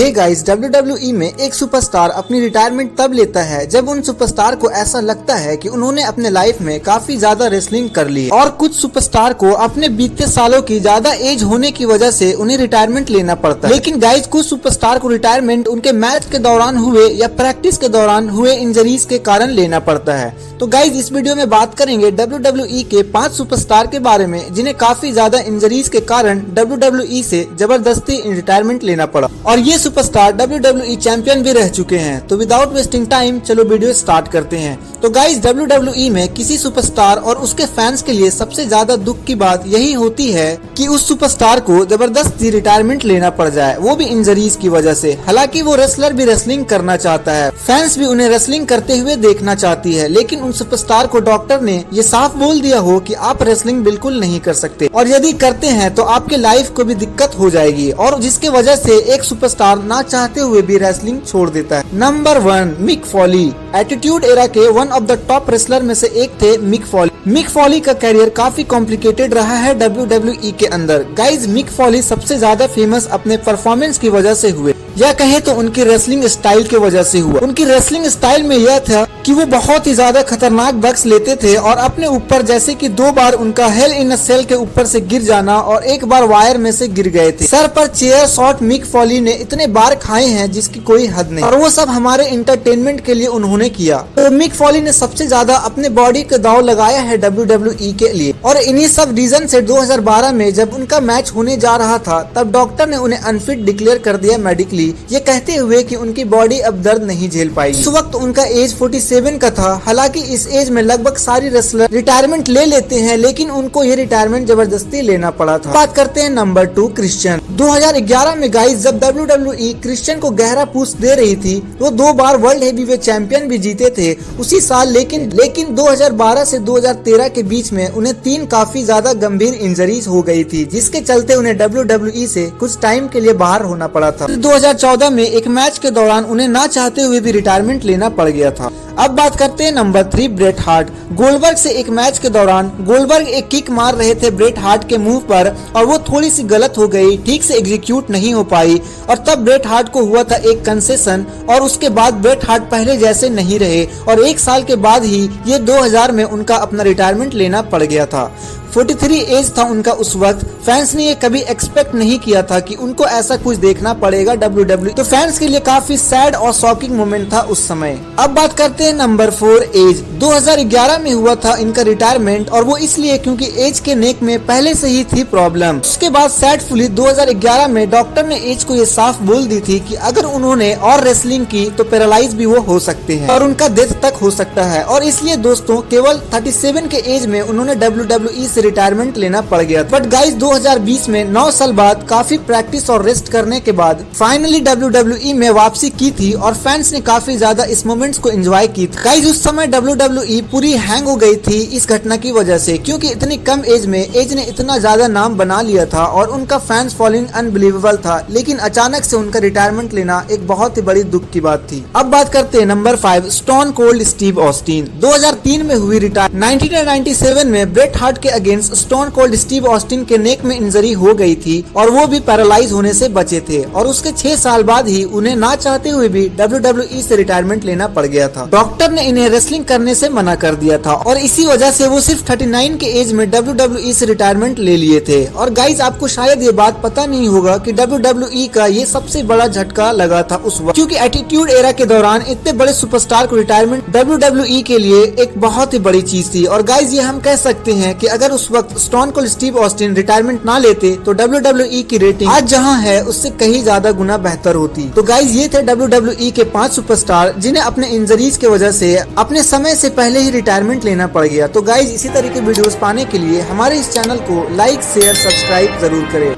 Hey guys, WWE में एक superstar अपनी रिटायरमेंट तब लेता है जब उन सुपरस्टार को ऐसा लगता है कि उन्होंने अपने लाइफ में काफी ज्यादा रेसलिंग कर ली है। और कुछ सुपरस्टार को अपने बीतते सालों की ज्यादा एज होने की वजह से उन्हें रिटायरमेंट लेना पड़ता है। लेकिन गाइस, कुछ सुपरस्टार को रिटायरमेंट उनके मैच के दौरान हुए या प्रैक्टिस के दौरान हुए इंजरीज के कारण लेना पड़ता है। तो गाइस, इस वीडियो में बात करेंगे WWE के 5 सुपरस्टार के बारे में जिन्हें काफी ज्यादा इंजरीज के कारण WWE से जबरदस्ती रिटायरमेंट लेना पड़ा, और ये सुपरस्टार WWE चैंपियन भी रह चुके हैं। तो विदाउट वेस्टिंग टाइम चलो वीडियो स्टार्ट करते हैं। तो गाइस, WWE में किसी सुपरस्टार और उसके फैंस के लिए सबसे ज्यादा दुख की बात यही होती है कि उस सुपरस्टार को जबरदस्ती रिटायरमेंट लेना पड़ जाए, वो भी इंजरीज की वजह से। हालांकि वो रेसलर भी रेसलिंग करना चाहता है, फैंस भी उन्हें रेसलिंग करते हुए देखना चाहती है, लेकिन उन सुपरस्टार को डॉक्टर ने ये साफ बोल दिया हो कि आप रेसलिंग बिल्कुल नहीं कर सकते, और यदि करते हैं तो आपके लाइफ को भी दिक्कत हो जाएगी, और जिसके वजह से एक सुपरस्टार ना चाहते हुए भी रेसलिंग छोड़ देता है। Number 1, Mick Foley. Attitude era के one of the top wrestler में से एक थे मिक फॉली। मिक फॉली का करियर काफी कॉम्प्लिकेटेड रहा है WWE के अंदर। गाइज, मिक फॉली सबसे ज्यादा फेमस अपने परफॉर्मेंस की वजह से हुए, या कहे तो उनकी रेसलिंग स्टाइल की वजह से हुआ। उनकी रेसलिंग स्टाइल में यह था कि वो बहुत ही ज्यादा खतरनाक बक्स लेते थे, और अपने ऊपर जैसे कि 2 बार उनका हेल इन अ सेल के ऊपर से गिर जाना और 1 बार वायर में से गिर गए थे। सर पर चेयर शॉट मिक फॉली ने इतने बार खाए हैं जिसकी कोई हद नहीं, और वो सब हमारे इंटरटेनमेंट के लिए उन्होंने किया। तो मिक फॉली ने सबसे ज्यादा अपने बॉडी का दाव लगाया है WWE के लिए, और इन्हीं सब रीजन से 2012 में जब उनका मैच होने जा रहा था तब डॉक्टर ने उन्हें अनफिट डिक्लेयर कर दिया मेडिकली, ये कहते हुए कि उनकी बॉडी अब दर्द नहीं झेल पाएगी। उस वक्त उनका एज 47 का था। हालांकि इस एज में लगभग सारी रेसलर रिटायरमेंट ले लेते हैं, लेकिन उनको ये रिटायरमेंट जबरदस्ती लेना पड़ा था। बात करते हैं नंबर 2, क्रिश्चियन। 2011 में गाइस, जब WWE क्रिश्चियन को गहरा पुश दे रही थी, वो 2 बार वर्ल्ड हेवीवेट चैंपियन भी जीते थे उसी साल। लेकिन 2012 से 2013 के बीच में उन्हें 3 काफी ज्यादा गंभीर इंजरीज हो गई थी, जिसके चलते उन्हें WWE से कुछ टाइम के लिए बाहर होना पड़ा था। 2014 में एक मैच के दौरान उन्हें ना चाहते हुए भी रिटायरमेंट लेना पड़ गया था। अब बात करते हैं नंबर 3, ब्रेट हार्ट। गोल्डबर्ग से एक मैच के दौरान गोल्डबर्ग एक किक मार रहे थे ब्रेट हार्ट के मुंह पर, और वो थोड़ी सी गलत हो गई, ठीक से एग्जीक्यूट नहीं हो पाई, और तब ब्रेट हार्ट को हुआ था एक कंसेशन, और उसके बाद ब्रेट हार्ट पहले जैसे नहीं रहे, और 1 साल के बाद ही ये 2000 में उनका अपना रिटायरमेंट लेना पड़ गया था। 43 एज था उनका उस वक्त। फैंस ने ये कभी एक्सपेक्ट नहीं किया था कि उनको ऐसा कुछ देखना पड़ेगा WWE, तो फैंस के लिए काफी सैड और शॉकिंग मोमेंट था उस समय। अब बात करते हैं नंबर 4, एज। 2011 में हुआ था इनका रिटायरमेंट, और वो इसलिए क्योंकि एज के नेक में पहले से ही थी प्रॉब्लम। उसके बाद सैडफुली 2011 में डॉक्टर ने एज को ये साफ बोल दी थी कि अगर उन्होंने और रेसलिंग की तो पैरालाइज भी वो हो सकते हैं, और उनका डेथ तक हो सकता है, और इसलिए दोस्तों केवल 37 के एज में उन्होंने WWE से रिटायरमेंट लेना पड़ गया। बट गाइस, 2020 में 9 साल बाद काफी प्रैक्टिस और रेस्ट करने के बाद फाइनली WWE में वापसी की थी, और फैंस ने काफी ज्यादा इस मोमेंट्स को एंजॉय की थी। गाइस, उस समय WWE पूरी हैंग हो गई थी इस घटना की वजह से, क्योंकि इतनी कम एज में एज ने इतना ज्यादा नाम बना लिया था और उनका फैंस फॉलोइंग अनबिलीवेबल था, लेकिन अचानक से उनका रिटायरमेंट लेना एक बहुत ही बड़ी दुख की बात थी। अब बात करते हैं number 5, stone cold Steve Austin. 2003 में हुई रिटायर। 1997 में ब्रेट हार्ट के against stone cold Steve Austin के नेक में इंजरी हो गई थी, और वो भी पैरालाइज होने से बचे थे, और उसके 6 साल बाद ही उन्हें ना चाहते हुए भी WWE से रिटायरमेंट लेना पड़ गया था। डॉक्टर ने इन्हें रेसलिंग करने से मना कर दिया था, और इसी वजह से वो सिर्फ 39 के एज में WWE से रिटायरमेंट ले लिए थे। और गाइज, आपको शायद ये बात पता नहीं होगा कि WWE का ये सबसे बड़ा झटका लगा था उस वक्त, क्योंकि एटीट्यूड एरा के दौरान इतने बड़े सुपरस्टार को रिटायरमेंट WWE के लिए एक बहुत ही बड़ी चीज थी। और गाइज, ये हम कह सकते हैं कि अगर उस वक्त stone cold Steve Austin retirement ना लेते तो WWE की रेटिंग आज जहां है उससे कहीं ज्यादा गुना बेहतर होती। तो गाइज, ये थे WWE के 5 सुपरस्टार जिन्हें अपने इंजरीज की वजह से अपने समय से पहले ही रिटायरमेंट लेना पड़ गया। तो गाइज, इसी तरह के वीडियोस पाने के लिए हमारे इस चैनल को लाइक, शेयर, सब्सक्राइब जरूर करें।